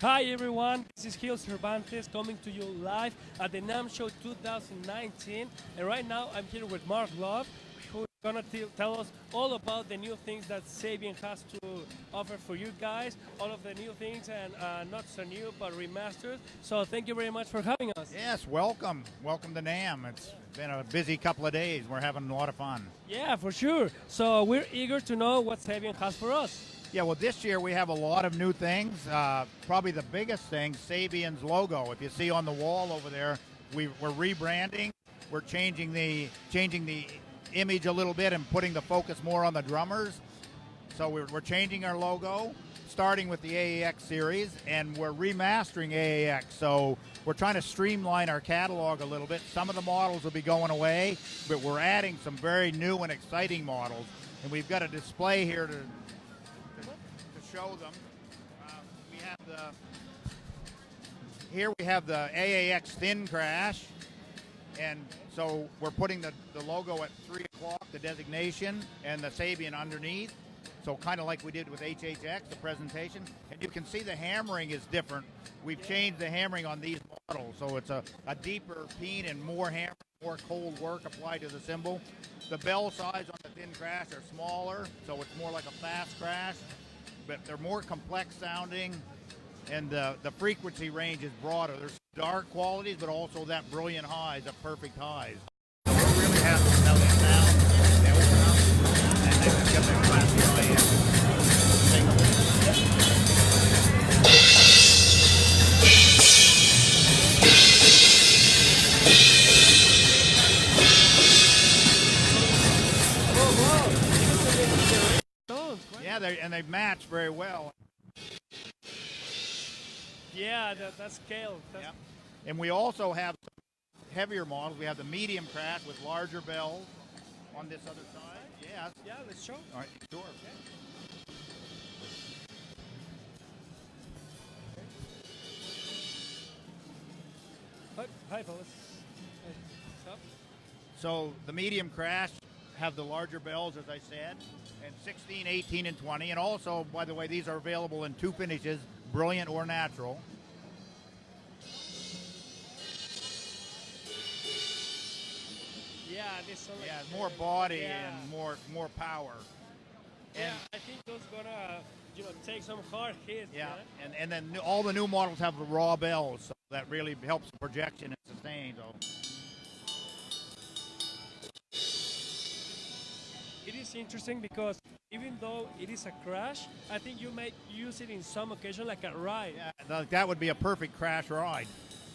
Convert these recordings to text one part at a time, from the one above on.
Hi everyone, this is Gil Cervantes coming to you live at the NAMM Show 2019, and right now I'm here with Mark Love, who's gonna tell us all about the new things that Sabian has to offer for you guys, all of the new things and not so new but remastered. So thank you very much for having us. Yes, welcome. Welcome to NAMM. It's been a busy couple of days. We're having a lot of fun. Yeah, for sure. So we're eager to know what Sabian has for us. Yeah, well, this year we have a lot of new things. Probably the biggest thing, Sabian's logo. If you see on the wall over there, we're rebranding. We're changing the image a little bit and putting the focus more on the drummers. So we're changing our logo, starting with the AAX series, and we're remastering AAX. So we're trying to streamline our catalog a little bit. Some of the models will be going away, but we're adding some very new and exciting models. And we've got a display here to show them. Here we have the AAX Thin Crash, and so we're putting the logo at 3 o'clock, the designation, and the Sabian underneath. So kind of like we did with HHX, the presentation. And you can see the hammering is different. We've changed the hammering on these models, so it's a deeper peen and more hammer, more cold work applied to the cymbal. The bell size on the Thin Crash are smaller, so it's more like a fast crash. But they're more complex sounding, and the frequency range is broader. There's dark qualities, but also that brilliant highs, the perfect highs. We're really happy with how they sound. They open up, and they've got their classy and they match very well. Yeah, that scale. Yeah. And we also have some heavier models. We have the medium crash with larger bells on this other side. Yeah. Yeah, let's show. All right, sure. Okay. Hi, fellas. So the medium crash have the larger bells, as I said, and 16, 18, and 20. And also, by the way, these are available in 2 finishes, brilliant or natural. Yeah, this one. Yeah, more body and more power. Yeah, I think those gonna take some hard hits. Yeah, and then all the new models have the raw bells, so that really helps projection and sustain. So. It is interesting because even though it is a crash, I think you may use it in some occasion like a ride. Yeah, that would be a perfect crash ride.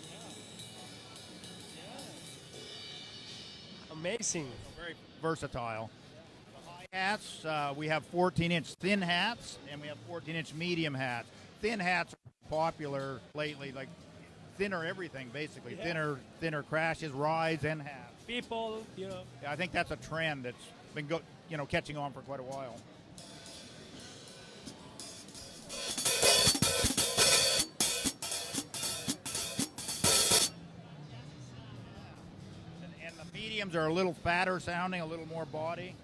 Yeah. Amazing. So very versatile. The hi-hats, we have 14-inch thin hats, and we have 14-inch medium hats. Thin hats are popular lately, like thinner everything, basically. Yeah. Thinner crashes, rides, and hats. People, Yeah, I think that's a trend that's been catching on for quite a while. And the mediums are a little fatter sounding, a little more body.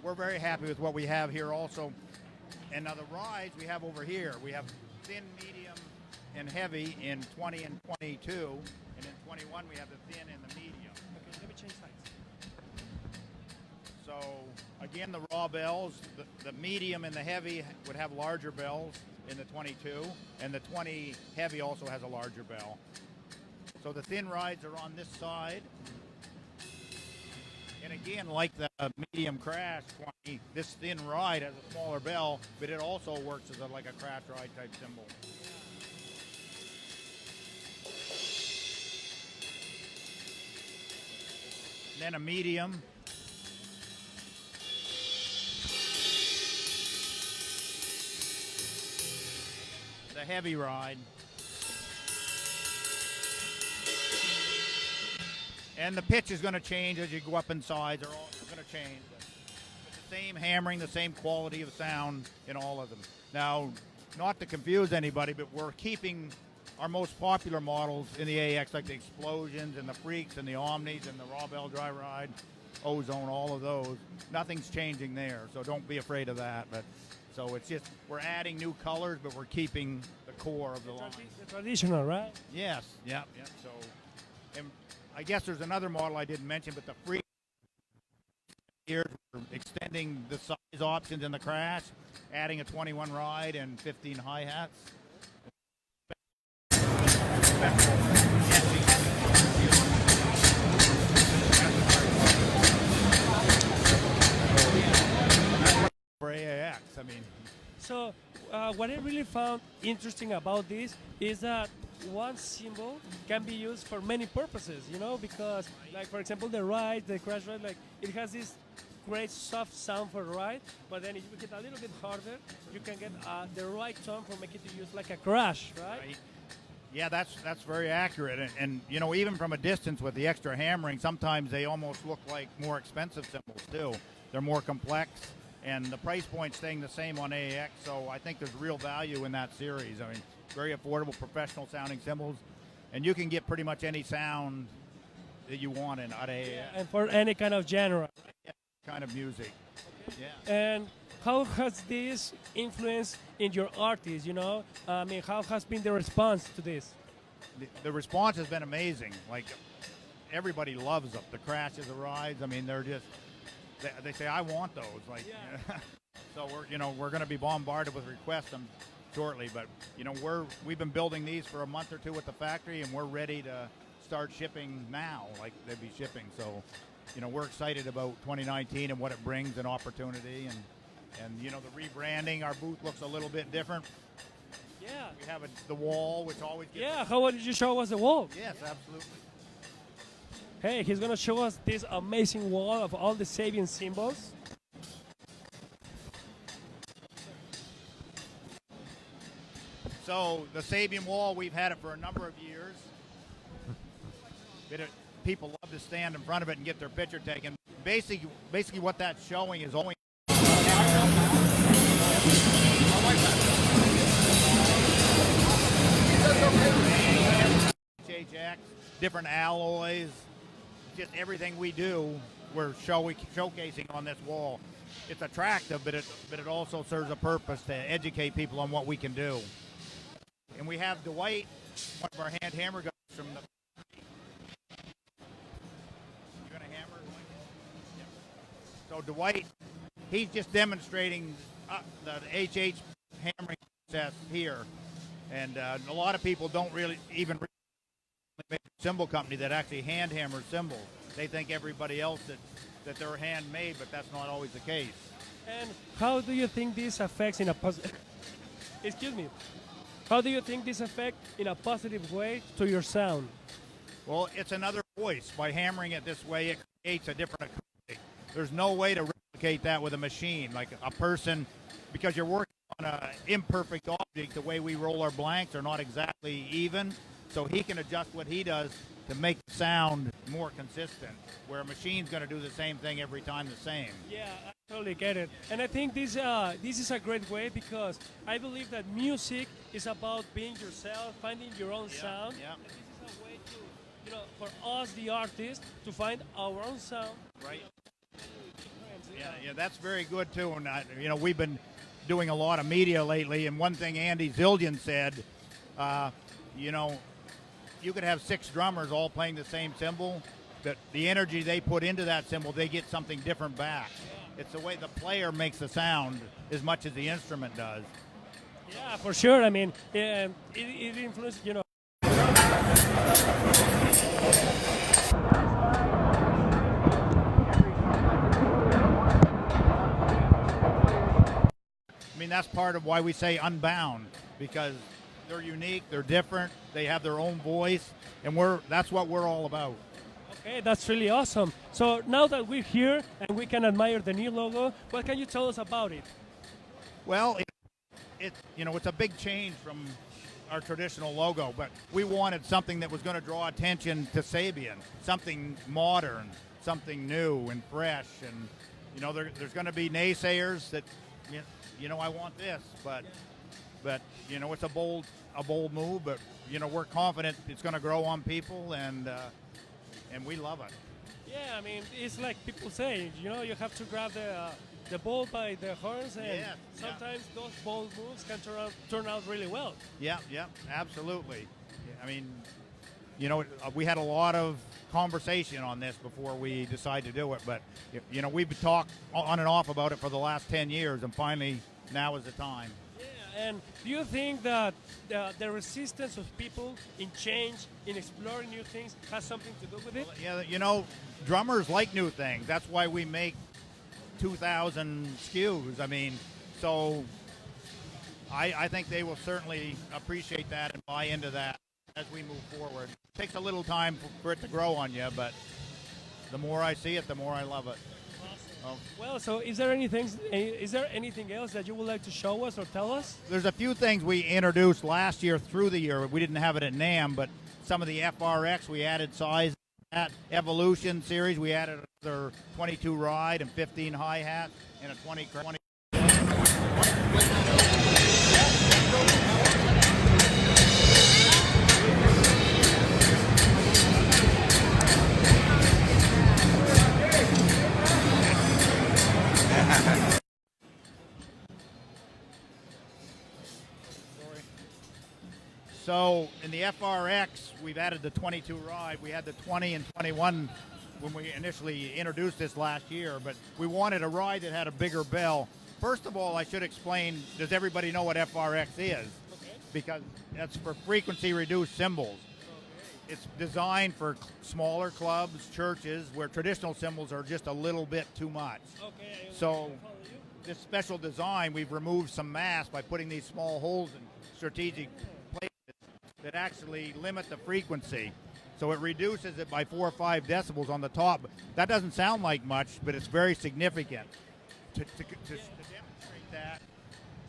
We're very happy with what we have here also. And now the rides we have over here, we have thin, medium, and heavy in 20 and 22. And in 21 we have the thin and the medium. Okay, let me change sides. So again, the raw bells, the medium and the heavy would have larger bells in the 22, and the 20 heavy also has a larger bell. So the thin rides are on this side. And again, like the medium crash 20, this thin ride has a smaller bell, but it also works as like a crash ride type cymbal. And then a medium. The heavy ride. And the pitch is going to change as you go up in size. They're all going to change. But the same hammering, the same quality of sound in all of them. Now, not to confuse anybody, but we're keeping our most popular models in the AX, like the Explosions and the Freaks and the Omnis and the Raw Bell Dry Ride, Ozone, all of those. Nothing's changing there, so don't be afraid of that. But so it's just we're adding new colors, but we're keeping the core of the line. The traditional, right? Yes, yeah. So, and I guess there's another model I didn't mention, but the Freak here, we're extending the size options in the crash, adding a 21 ride and 15 hi-hats. For AAX, I mean. So what I really found interesting about this is that one cymbal can be used for many purposes, you know, because like for example the ride, the crash ride, like it has this great soft sound for ride, but then if you get a little bit harder, you can get the right tone for making it use like a crash, right? Yeah, that's very accurate, and you know, even from a distance with the extra hammering, sometimes they almost look like more expensive cymbals too. They're more complex, and the price point staying the same on AAX, so I think there's real value in that series. I mean, very affordable, professional sounding cymbals, and you can get pretty much any sound that you want in at AAX. Yeah, and for any kind of genre. Yeah, kind of music. Okay. Yeah. And how has this influenced in your artists, you know? I mean, how has been the response to this? The response has been amazing. Like, everybody loves them. The crashes, the rides, I mean, they're just, they say, I want those. Like, yeah. So we're going to be bombarded with requests shortly, but we've been building these for a month or two at the factory, and we're ready to start shipping now, like they'd be shipping. So, we're excited about 2019 and what it brings, an opportunity, and the rebranding. Our booth looks a little bit different. Yeah. We have the wall, which always gets. Yeah. How did you show us the wall? Yes, absolutely. Hey, he's gonna show us this amazing wall of all the Sabian symbols. So the Sabian wall, we've had it for a number of years. People love to stand in front of it and get their picture taken. Basically what that's showing is only HHX, different alloys, just everything we do, we're showcasing on this wall. It's attractive, but it also serves a purpose to educate people on what we can do. And we have Dwight, one of our hand hammer guys from the. You gonna hammer? Yeah. So Dwight, he's just demonstrating the HH hammering process here, and a lot of people don't really even make a cymbal company that actually hand hammers cymbals. They think everybody else that they're handmade, but that's not always the case. And how do you think this affects in a positive? Excuse me. How do you think this affects in a positive way to your sound? Well, it's another voice. By hammering it this way, it creates a different acoustic. There's no way to replicate that with a machine, like a person, because you're working on an imperfect object. The way we roll our blanks are not exactly even, so he can adjust what he does to make the sound more consistent, where a machine's going to do the same thing every time the same. Yeah, I totally get it. And I think this is a great way, because I believe that music is about being yourself, finding your own sound. Yeah. And this is a way to, for us, the artists, to find our own sound. Right. Yeah, that's very good too. And we've been doing a lot of media lately, and one thing Andy Zildjian said, you could have 6 drummers all playing the same cymbal, but the energy they put into that cymbal, they get something different back. Yeah. It's the way the player makes the sound as much as the instrument does. Yeah, for sure. I mean, it influences, I mean, that's part of why we say unbound, because they're unique, they're different, they have their own voice, and that's what we're all about. Okay, that's really awesome. So now that we're here and we can admire the new logo, what can you tell us about it? Well, it's a big change from our traditional logo, but we wanted something that was going to draw attention to Sabian, something modern, something new and fresh. And you know, there's going to be naysayers that, you know, I want this, but you know, it's a bold move. But you know, we're confident it's going to grow on people, and we love it. Yeah, I mean, it's like people say, you know, you have to grab the bull by the horns, and sometimes those bold moves can turn out really well. Yeah, absolutely. I mean, you know, we had a lot of conversation on this before we decided to do it, but you know, we've talked on and off about it for the last 10 years, and finally now is the time. And do you think that the resistance of people in change, in exploring new things, has something to do with it? Well, yeah, you know, drummers like new things. That's why we make 2,000 SKUs. I mean, so I think they will certainly appreciate that and buy into that as we move forward. It takes a little time for it to grow on you, but the more I see it, the more I love it. Well, so is there anything else that you would like to show us or tell us? There's a few things we introduced last year through the year. We didn't have it at NAMM, but some of the FRX, we added size. At Evolution series, we added another 22 ride and 15 hi-hat and a 20. So in the FRX, we've added the 22 ride. We had the 20 and 21 when we initially introduced this last year, but we wanted a ride that had a bigger bell. First of all, I should explain, does everybody know what FRX is? Okay. Because that's for frequency reduced cymbals. Okay. It's designed for smaller clubs, churches, where traditional cymbals are just a little bit too much. Okay. So this special design, we've removed some mass by putting these small holes in strategic places that actually limit the frequency. So it reduces it by 4 or 5 decibels on the top. That doesn't sound like much, but it's very significant. To demonstrate that,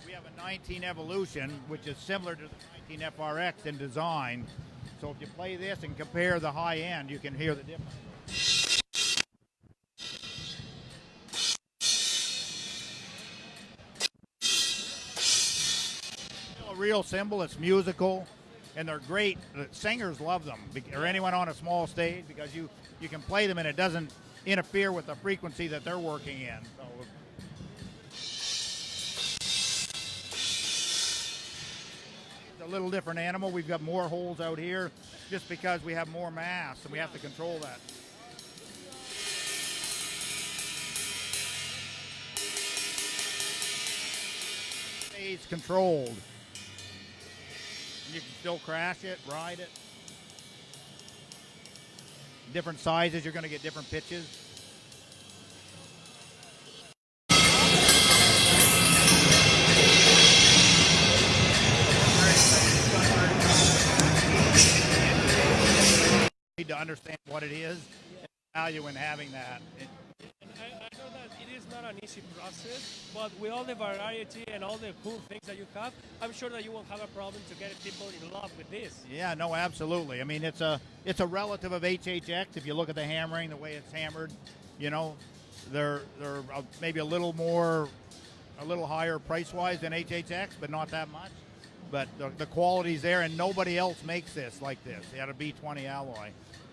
we have a 19 Evolution, which is similar to the 19 FRX in design. So if you play this and compare the high end, you can hear the difference. A real cymbal, it's musical. And they're great. The singers love them, or anyone on a small stage, because you can play them and it doesn't interfere with the frequency that they're working in. So it's a little different animal. We've got more holes out here just because we have more mass and we have to control that. Stays controlled. You can still crash it, ride it. Different sizes, you're going to get different pitches. Need to understand what it is and value in having that. I know that it is not an easy process, but with all the variety and all the cool things that you have, I'm sure that you won't have a problem to get people in love with this. Yeah, no, absolutely. I mean, it's a relative of HHX. If you look at the hammering, the way it's hammered, you know, they're maybe a little higher price-wise than HHX, but not that much. But the quality's there, and nobody else makes this like this. They had a B20 alloy.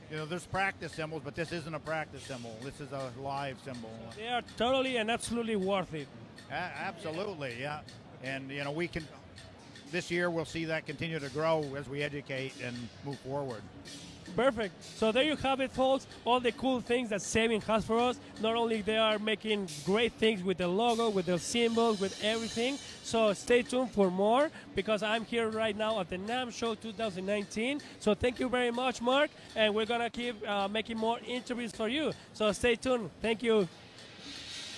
You know, there's practice cymbals, but this isn't a practice cymbal. This is a live cymbal. They are totally and absolutely worth it. Absolutely, yeah. And, you know, this year we'll see that continue to grow as we educate and move forward. Perfect. So there you have it, folks. All the cool things that Sabian has for us. Not only they are making great things with the logo, with the symbols, with everything. So stay tuned for more, because I'm here right now at the NAMM Show 2019. So thank you very much, Mark. And we're going to keep making more interviews for you. So stay tuned. Thank you.